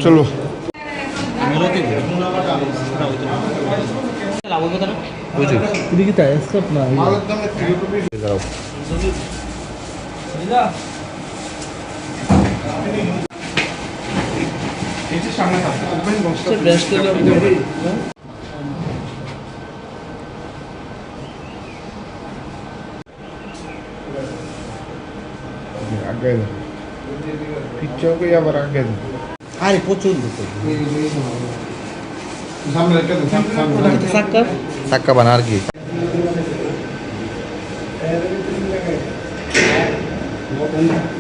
চলো আগে পিছকে আবার আগে আরে প্রচুর সামনে একটা সাক্কা সাক্কা বানা আর কি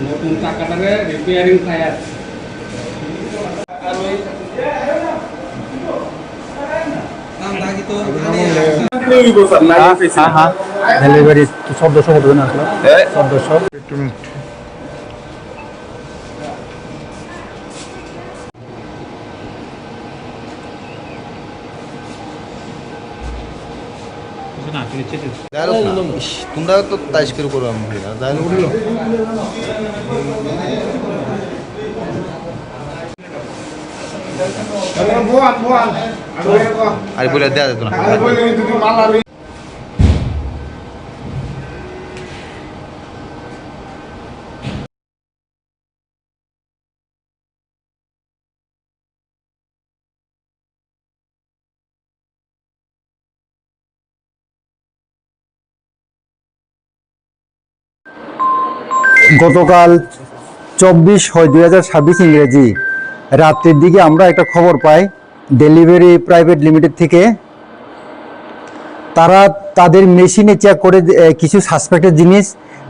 নতুন চাকাটারে রিপেয়ারিং টায়ার ডেলিভারি 1400 কত জন আসলো 1400 একটু মিনিট তোমরা তো 23 কিলো করো আমি যাই উঠলো আর বলে দেয়া যেত না গতকাল 24/6/2026 ইংরেজি রাত্রির দিকে আমরা একটা খবর পাই ডেলিভারি প্রাইভেট লিমিটেড থেকে। তারা তাদের মেশিনে চেক করে কিছু সাসপেক্টেড জিনিস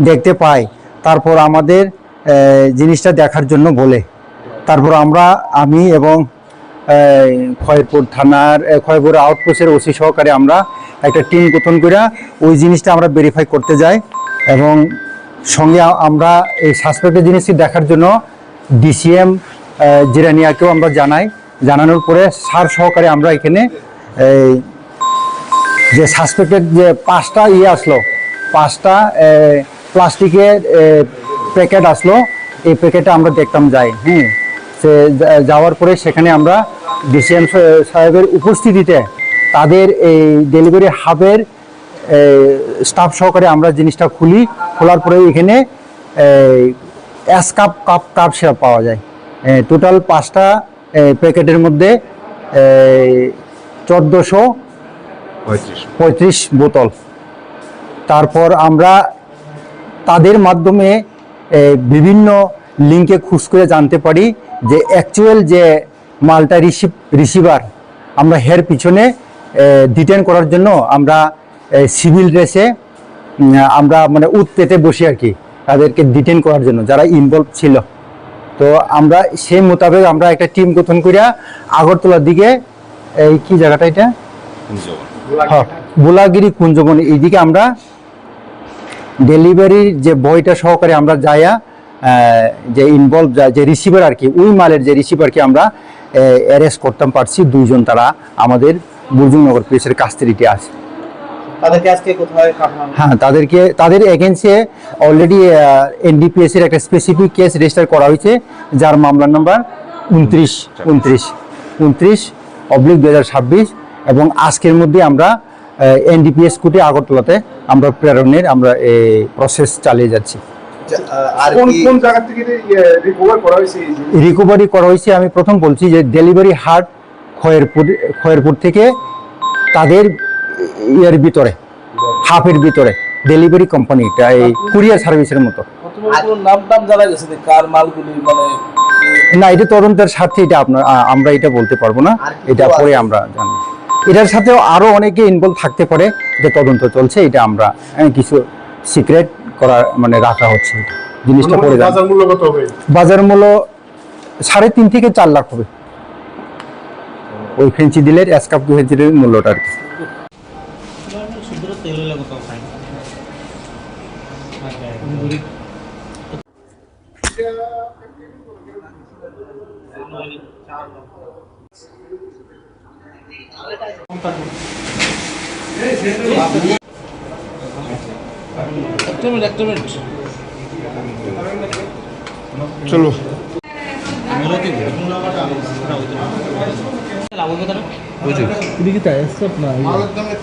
দেখতে পায়, তারপর আমাদের জিনিসটা দেখার জন্য বলে। তারপর আমি এবং খয়েরপুর থানার খয়েরপুর আউটপোস্টের ওসি সহকারে আমরা একটা টিম গঠন করে ওই জিনিসটা আমরা ভেরিফাই করতে যাই এবং সঙ্গে আমরা এই সাসপেক্টেড জিনিসটি দেখার জন্য ডিসিএম জিরানিয়াকেও আমরা জানানোর পরে সার সহকারে আমরা এখানে যে সাসপেক্টেড যে 5টা আসলো, 5টা প্লাস্টিকের প্যাকেট আসলো, এই প্যাকেটটা আমরা দেখতাম যাই। সে যাওয়ার পরে সেখানে আমরা ডিসিএম সাহেবের উপস্থিতিতে তাদের এই ডেলিভারি হাবের স্টাফ সহকারে আমরা জিনিসটা খোলার পরে এখানে কাপ সিরাপ পাওয়া যায়। টোটাল 5টা প্যাকেটের মধ্যে 1435 বোতল। তারপর আমরা তাদের মাধ্যমে বিভিন্ন লিঙ্কে খোঁজ করে জানতে পারি যে অ্যাকচুয়াল যে মালটা রিসিভার আমরা হের পিছনে ডিটেন করার জন্য আমরা সিভিল ড্রেসে আমরা মানে পেতে বসি আর কি, তাদেরকে ডিটেন করার জন্য যারা ইনভলভ ছিল। তো আমরা সেই মোতাবেক আমরা একটা টিম গঠন করিয়া আগরতলার দিকে এই কি জায়গাটা এটা বোলাগিরি কুঞ্জবন এইদিকে আমরা ডেলিভারির যে বইটা সহকারে আমরা যাইয়া যে ইনভলভ যে রিসিভার আর কি, ওই মালের যে রিসিভারকে আমরা অ্যারেস্ট করতে পারছি 2 জন। তারা আমাদের বুর্জুনগর পুলিশের কাস্টডিতে আছে। হ্যাঁ, তাদের এগেন্সে অলরেডি এনডিপিএস এর একটা স্পেসিফিক কেস রেজিস্টার করা হয়েছে, যার মামলার নাম্বার 29/2026 এবং আজকের মধ্যে আমরা এনডিপিএস কোর্টে আগরতলাতে আমরা প্রেরণের আমরা এই প্রসেস চালিয়ে যাচ্ছি। কোন জায়গা থেকে রিকভারি করা হয়েছে আমি প্রথম বলছি যে ডেলিভারি হাট খয়েরপুর থেকে তাদের ইয়ের ভিতরে হাফের ভিতরে ডেলিভারি কোম্পানিটা এই কুরিয়ার সার্ভিসের মতো। না, এটা তদন্তের স্বার্থে এটা আমরা এটা বলতে পারবো না, এটা পরে আমরা জানবো। এটার সাথেও আরো অনেকে ইনভলভ থাকতে পারে, এটা তদন্ত চলছে, এটা আমরা কিছু সিক্রেট করা মানে রাখা হচ্ছে। জিনিসটা পরে বাজার মূল্য কত হবে? বাজার মূল্য 3.5 থেকে 4 লাখ হবে ওই ফেন্সি ডিলের এসকাপ ফেন্সি ডিলের মূল্যটা আর কি। চলো বুঝলি মালের দামে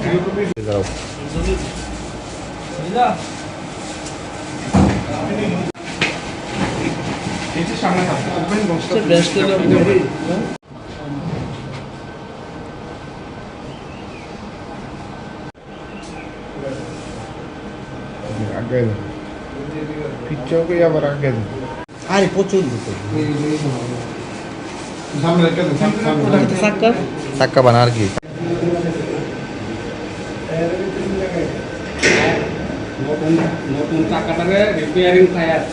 দাঁড়াও সামনে আগে পিচ্ছাকে আবার আগে আরে প্রচুর সামনে রেখে দেন সামনে চাক্কা বানা আর কি নতুন নতুন চাকাটারে রিপেয়ারিং টায়ার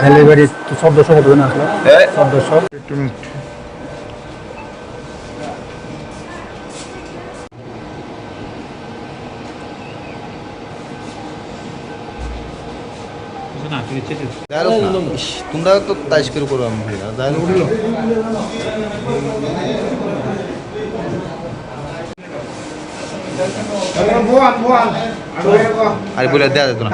ডেলিভারি 1400 হবে না আসলে 1400 একটু মিনিট তোমরা তো তাইশ করে করো আমি উঠলো আরে বলে দেওয়া যেত না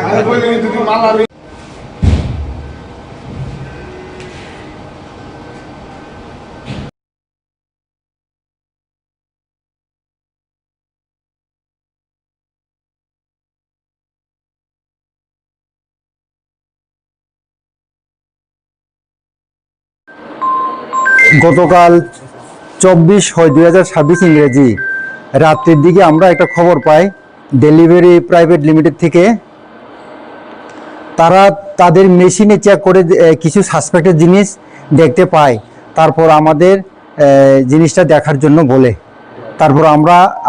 গতকাল 24 হয় 2026 ইংরেজি রাত্রির দিকে আমরা একটা খবর পাই ডেলিভারি প্রাইভেট লিমিটেড থেকে। তারা তাদের মেশিনে চেক করে কিছু সাসপেক্টেড জিনিস দেখতে পায়, তারপর আমাদের জিনিসটা দেখার জন্য বলে। তারপর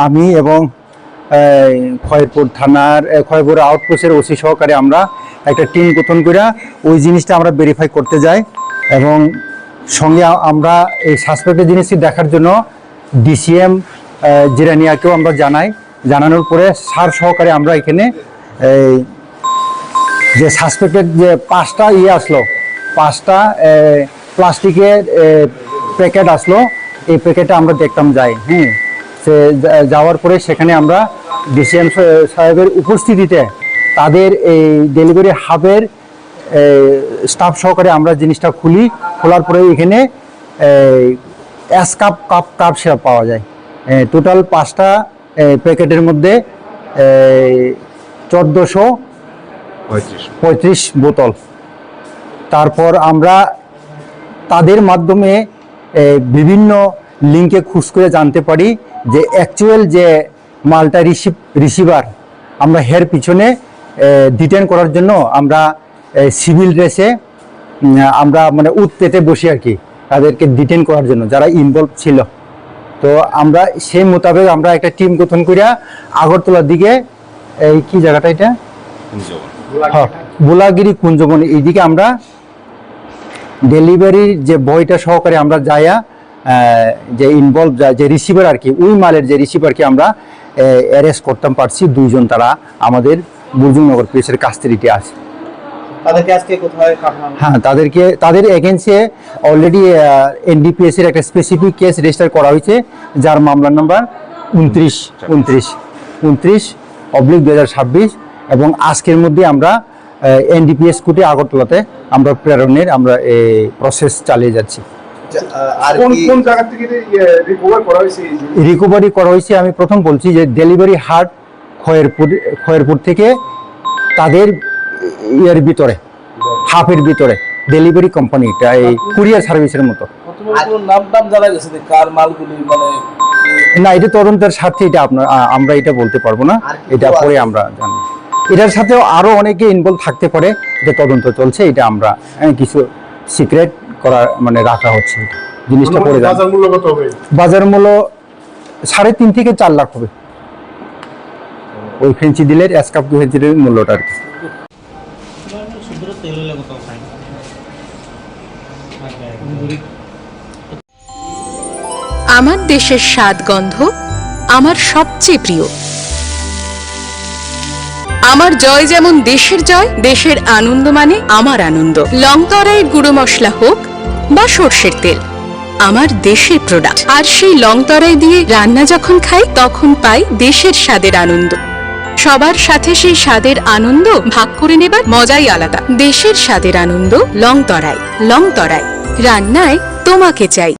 আমি এবং খয়েরপুর থানার খয়েরপুর আউটপোস্টের ওসি সহকারে আমরা একটা টিম গঠন করে ওই জিনিসটা আমরা ভেরিফাই করতে যাই এবং সঙ্গে আমরা এই সাসপেক্টেড জিনিসটি দেখার জন্য ডিসিএম জিরানিয়াকেও আমরা জানানোর পরে সার সহকারে আমরা এখানে যে সাসপেক্টেড যে 5টা আসলো 5টা প্লাস্টিকের প্যাকেট আসলো, এই প্যাকেটটা আমরা দেখতাম যাই। সে যাওয়ার পরে সেখানে আমরা ডিসিএম সাহেবের উপস্থিতিতে তাদের এই ডেলিভারি হাবের স্টাফ সহকারে আমরা জিনিসটা খোলার পরে এখানে কাপ সিরাপ পাওয়া যায়। টোটাল 5টা প্যাকেটের মধ্যে 1435 বোতল। তারপর আমরা তাদের মাধ্যমে বিভিন্ন লিঙ্কে খোঁজ করে জানতে পারি যে অ্যাকচুয়াল যে মালটা রিসিভার আমরা হের পিছনে ডিটেন করার জন্য আমরা সিভিল ড্রেসে আমরা মানে পেতে বসি আর কি, তাদেরকে ডিটেন করার জন্য যারা ইনভলভ ছিল। তো আমরা সেই মোতাবেক আমরা একটা টিম গঠন করিয়া আগরতলার দিকে এই কি জায়গাটা এটা বোলাগিরি কুঞ্জবন এইদিকে আমরা ডেলিভারির যে বইটা সহকারে আমরা যাইয়া যে ইনভলভ যে রিসিভার আর কি, ওই মালের যে রিসিভারকে আমরা অ্যারেস্ট করতাম পারছি 2 জন। তারা আমাদের বুর্জুনগর পুলিশের কাস্টডিতে আছে। তাদেরকে আজকে কোথায় পাঠানো? হ্যাঁ, তাদের এগেইনস্টে অলরেডি এনডিপিএস এর একটা স্পেসিফিক কেস রেজিস্টার করা হয়েছে, যার মামলা নাম্বার 29/2026 এবং আজকের মধ্যে আমরা এনডিপিএস কোর্টে আগরতলাতে আমরা প্রেরণের আমরা এই প্রসেস চালিয়ে যাচ্ছি। আর কোন জায়গা থেকে রিকভারি করা হয়েছে আমি প্রথম বলছি যে ডেলিভারি হার্ট খয়েরপুর থেকে তাদের ভিতরে হাফের ভিতরে ডেলিভারি কোম্পানি, এটা এই কুরিয়ার সার্ভিসের মতো। নাম জানা গেছে কার মালগুলি মানে না, এটা তদন্তের স্বার্থে এটা আমরা এটা বলতে পারবো না, এটা পরে আমরা জানি। এটার সাথেও আরো অনেকে ইনভলভ থাকতে পারে, এটা তদন্ত চলছে, এটা আমরা কিছু সিক্রেট করা মানে রাখা হচ্ছে। জিনিসটা পরে বাজার মূল্য কত হবে? বাজার মূল্য 3.5 থেকে 4 লাখ হবে ওই ফেন্সি দিলের এসকাপ ফেন্সি দিলের মূল্যটা আর কি। আমার দেশের স্বাদ গন্ধ, আমার সবচেয়ে প্রিয়। আমার জয় যেমন দেশের জয়, দেশের আনন্দ মানে আমার আনন্দ। লং তরাইয়ের গুঁড়ো মশলা হোক বা সর্ষের তেল, আমার দেশের প্রোডাক্ট। আর সেই লং তরাই দিয়ে রান্না যখন খাই তখন পাই দেশের স্বাদের আনন্দ। সবার সাথে সেই স্বাদের আনন্দ ভাগ করে নেবার মজাই আলাদা। দেশের স্বাদের আনন্দ লং তরাই। লং তরাই, রান্নায় তোমাকে চাই।